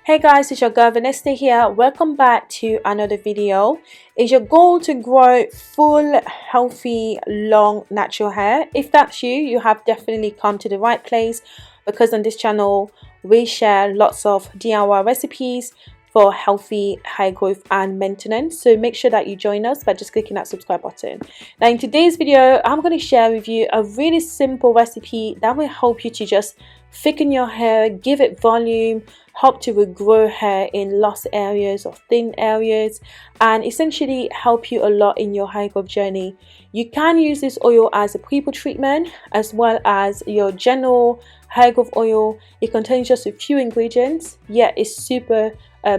Hey guys, it's your girl Vanessa here. Welcome back to another video. Is your goal to grow full, healthy, long, natural hair? If that's you, you have definitely come to the right place because on this channel we share lots of DIY recipes for healthy hair growth and maintenance. So make sure that you join us by just clicking that subscribe button. Now in today's video, I'm going to share with you a really simple recipe that will help you to just thicken your hair, give it volume, help to regrow hair in lost areas or thin areas, and essentially help you a lot in your hair growth journey. You can use this oil as a pre-poo treatment as well as your general hair growth oil. It contains just a few ingredients, yet it's super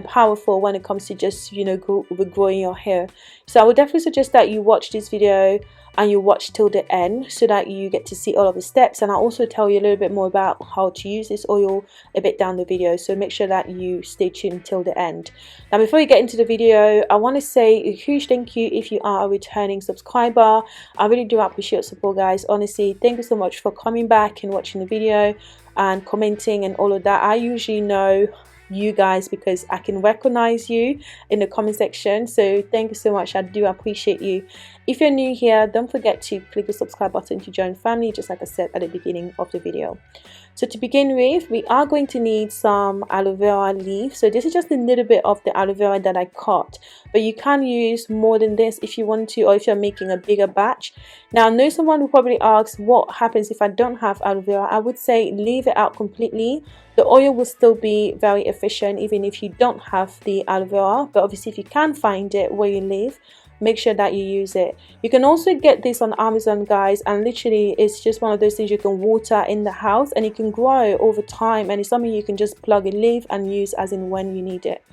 powerful when it comes to just regrowing your hair. So I would definitely suggest that you watch this video and you watch till the end so that you get to see all of the steps, and I'll also tell you a little bit more about how to use this oil a bit down the video, so make sure that you stay tuned till the end. Now before we get into the video, I want to say a huge thank you if you are a returning subscriber. I really do appreciate your support, guys. Honestly, thank you so much for coming back and watching the video and commenting and all of that. I usually know you guys because I can recognize you in the comment section, so thank you so much. I do appreciate you. If you're new here, don't forget to click the subscribe button to join family, just like I said at the beginning of the video. So to begin with, we are going to need some aloe vera leaf. So this is just a little bit of the aloe vera that I cut, but you can use more than this if you want to, or if you're making a bigger batch. Now I know someone will probably ask, what happens if I don't have aloe vera? I would say leave it out completely. The oil will still be very efficient even if you don't have the aloe vera, but obviously if you can find it where you live, make sure that you use it. You can also get this on Amazon, guys, and literally it's just one of those things you can water in the house and it can grow over time, and it's something you can just plug a leaf and use as in when you need it.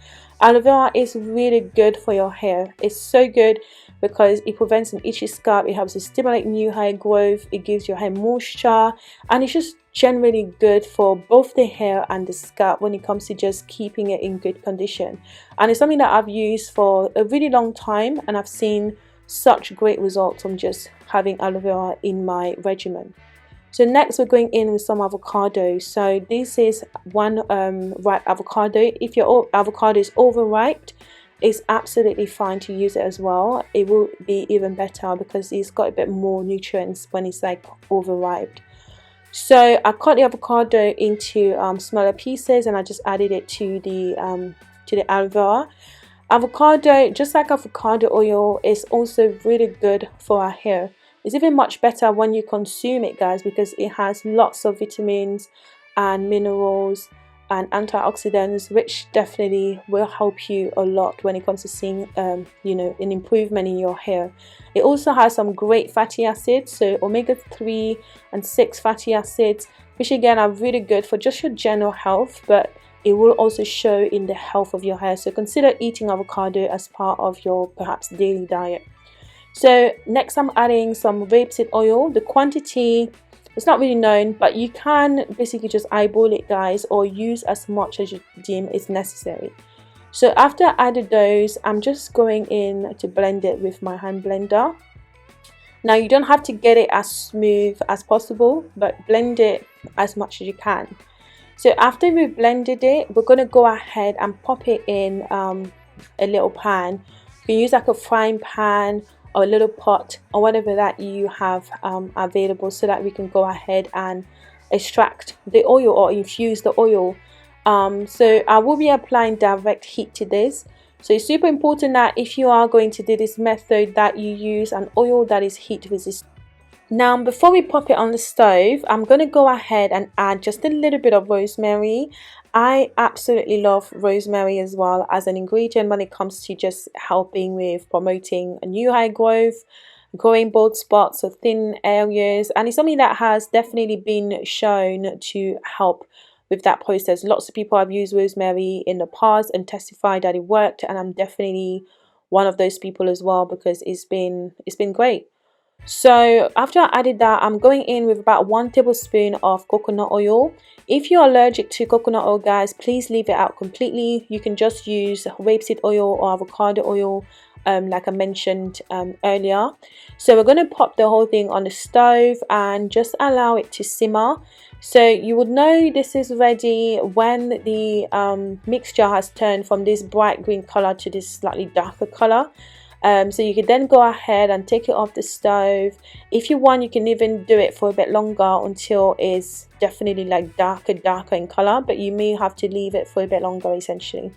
Aloe vera is really good for your hair. It's so good because it prevents an itchy scalp, it helps to stimulate new hair growth, it gives your hair moisture, and it's just generally good for both the hair and the scalp when it comes to just keeping it in good condition. And it's something that I've used for a really long time, and I've seen such great results from just having aloe vera in my regimen. So next we're going in with some avocado. So this is one ripe avocado. If your avocado is overripe, it's absolutely fine to use it as well. It will be even better because it's got a bit more nutrients when it's like overripe. So I cut the avocado into smaller pieces and I just added it to the aloe vera. Avocado, just like avocado oil, is also really good for our hair. It's even much better when you consume it, guys, because it has lots of vitamins and minerals and antioxidants, which definitely will help you a lot when it comes to seeing an improvement in your hair. It also has some great fatty acids, so omega-3 and 6 fatty acids, which again are really good for just your general health, but it will also show in the health of your hair. So consider eating avocado as part of your perhaps daily diet. So next I'm adding some rapeseed oil. The quantity it's not really known, but you can basically just eyeball it, guys, or use as much as you deem is necessary. So after I added those, I'm just going in to blend it with my hand blender. Now you don't have to get it as smooth as possible, but blend it as much as you can. So after we blended it, we're going to go ahead and pop it in a little pan. You can use like a frying pan or a little pot or whatever that you have available, so that we can go ahead and extract the oil or infuse the oil. So I will be applying direct heat to this. So it's super important that if you are going to do this method that you use an oil that is heat resistant. Now before we pop it on the stove, I'm going to go ahead and add just a little bit of rosemary. I absolutely love rosemary as well as an ingredient when it comes to just helping with promoting a new hair growth, growing bald spots or thin areas, and it's something that has definitely been shown to help with that process. Lots of people have used rosemary in the past and testified that it worked, and I'm definitely one of those people as well because it's been great. So after I added that, I'm going in with about 1 tablespoon of coconut oil. If you're allergic to coconut oil, guys, please leave it out completely. You can just use rapeseed oil or avocado oil. like I mentioned earlier. So we're going to pop the whole thing on the stove and just allow it to simmer. So you would know this is ready when the mixture has turned from this bright green color to this slightly darker color. So you can then go ahead and take it off the stove. If you want, you can even do it for a bit longer until it's definitely like darker in color, but you may have to leave it for a bit longer essentially.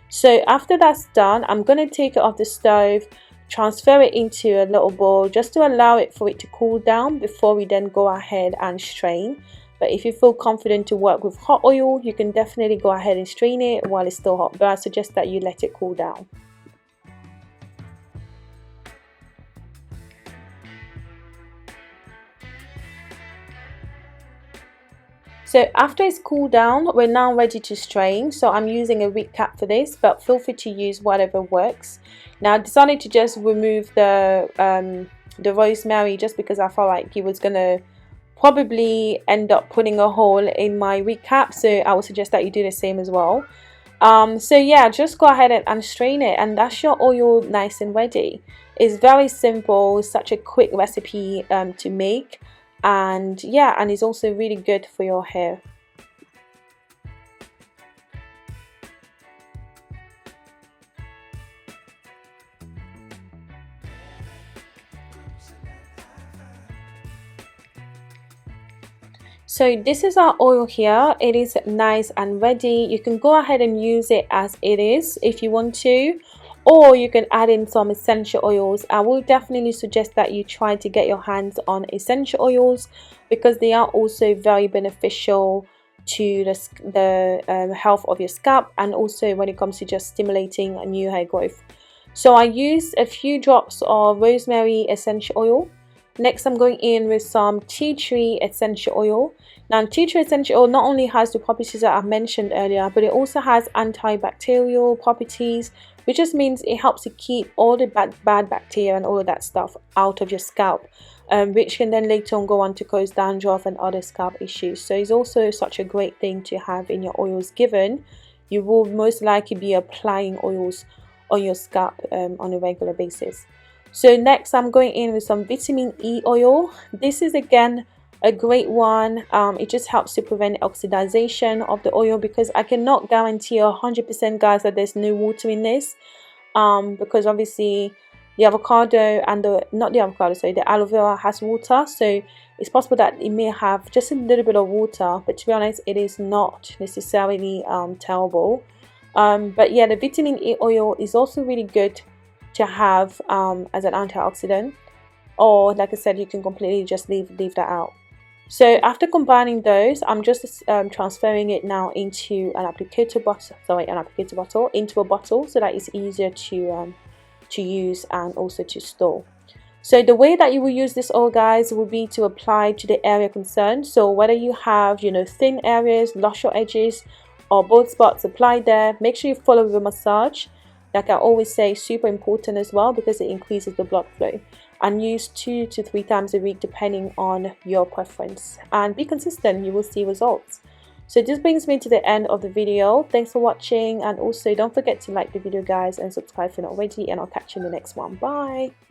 So after that's done, I'm going to take it off the stove, transfer it into a little bowl just to allow it for it to cool down before we then go ahead and strain. But if you feel confident to work with hot oil, you can definitely go ahead and strain it while it's still hot, but I suggest that you let it cool down. So after it's cooled down, we're now ready to strain. So I'm using a wheat cap for this, but feel free to use whatever works. Now I decided to just remove the rosemary just because I felt like it was gonna probably end up putting a hole in my wheat cap. So I would suggest that you do the same as well. So yeah, just go ahead and strain it, and that's your oil nice and ready. It's very simple, such a quick recipe to make. And yeah, and it's also really good for your hair. So this is our oil here. It is nice and ready. You can go ahead and use it as it is if you want to, or you can add in some essential oils. I will definitely suggest that you try to get your hands on essential oils because they are also very beneficial to the health of your scalp, and also when it comes to just stimulating a new hair growth. So I used a few drops of rosemary essential oil. Next, I'm going in with some tea tree essential oil. Now, tea tree essential oil not only has the properties that I mentioned earlier, but it also has antibacterial properties, which just means it helps to keep all the bad bacteria and all of that stuff out of your scalp, which can then later on go on to cause dandruff and other scalp issues. So it's also such a great thing to have in your oils, given you will most likely be applying oils on your scalp on a regular basis. So next, I'm going in with some vitamin E oil. This is again a great one. It just helps to prevent oxidization of the oil, because I cannot guarantee 100% guys that there's no water in this, because obviously the avocado and the aloe vera has water, so it's possible that it may have just a little bit of water, but to be honest, it is not necessarily terrible. But yeah, the vitamin E oil is also really good to have as an antioxidant, or like I said, you can completely just leave that out. So after combining those, I'm just transferring it now into an applicator bottle, into a bottle, so that it's easier to use and also to store. So the way that you will use this oil, guys, will be to apply to the area concerned. So whether you have, thin areas, luscious edges, or bald spots, apply there. Make sure you follow the massage. Like I always say, super important as well, because it increases the blood flow. And use 2 to 3 times a week depending on your preference. And be consistent, you will see results. So this brings me to the end of the video. Thanks for watching, and also don't forget to like the video, guys, and subscribe if you're not already, and I'll catch you in the next one. Bye!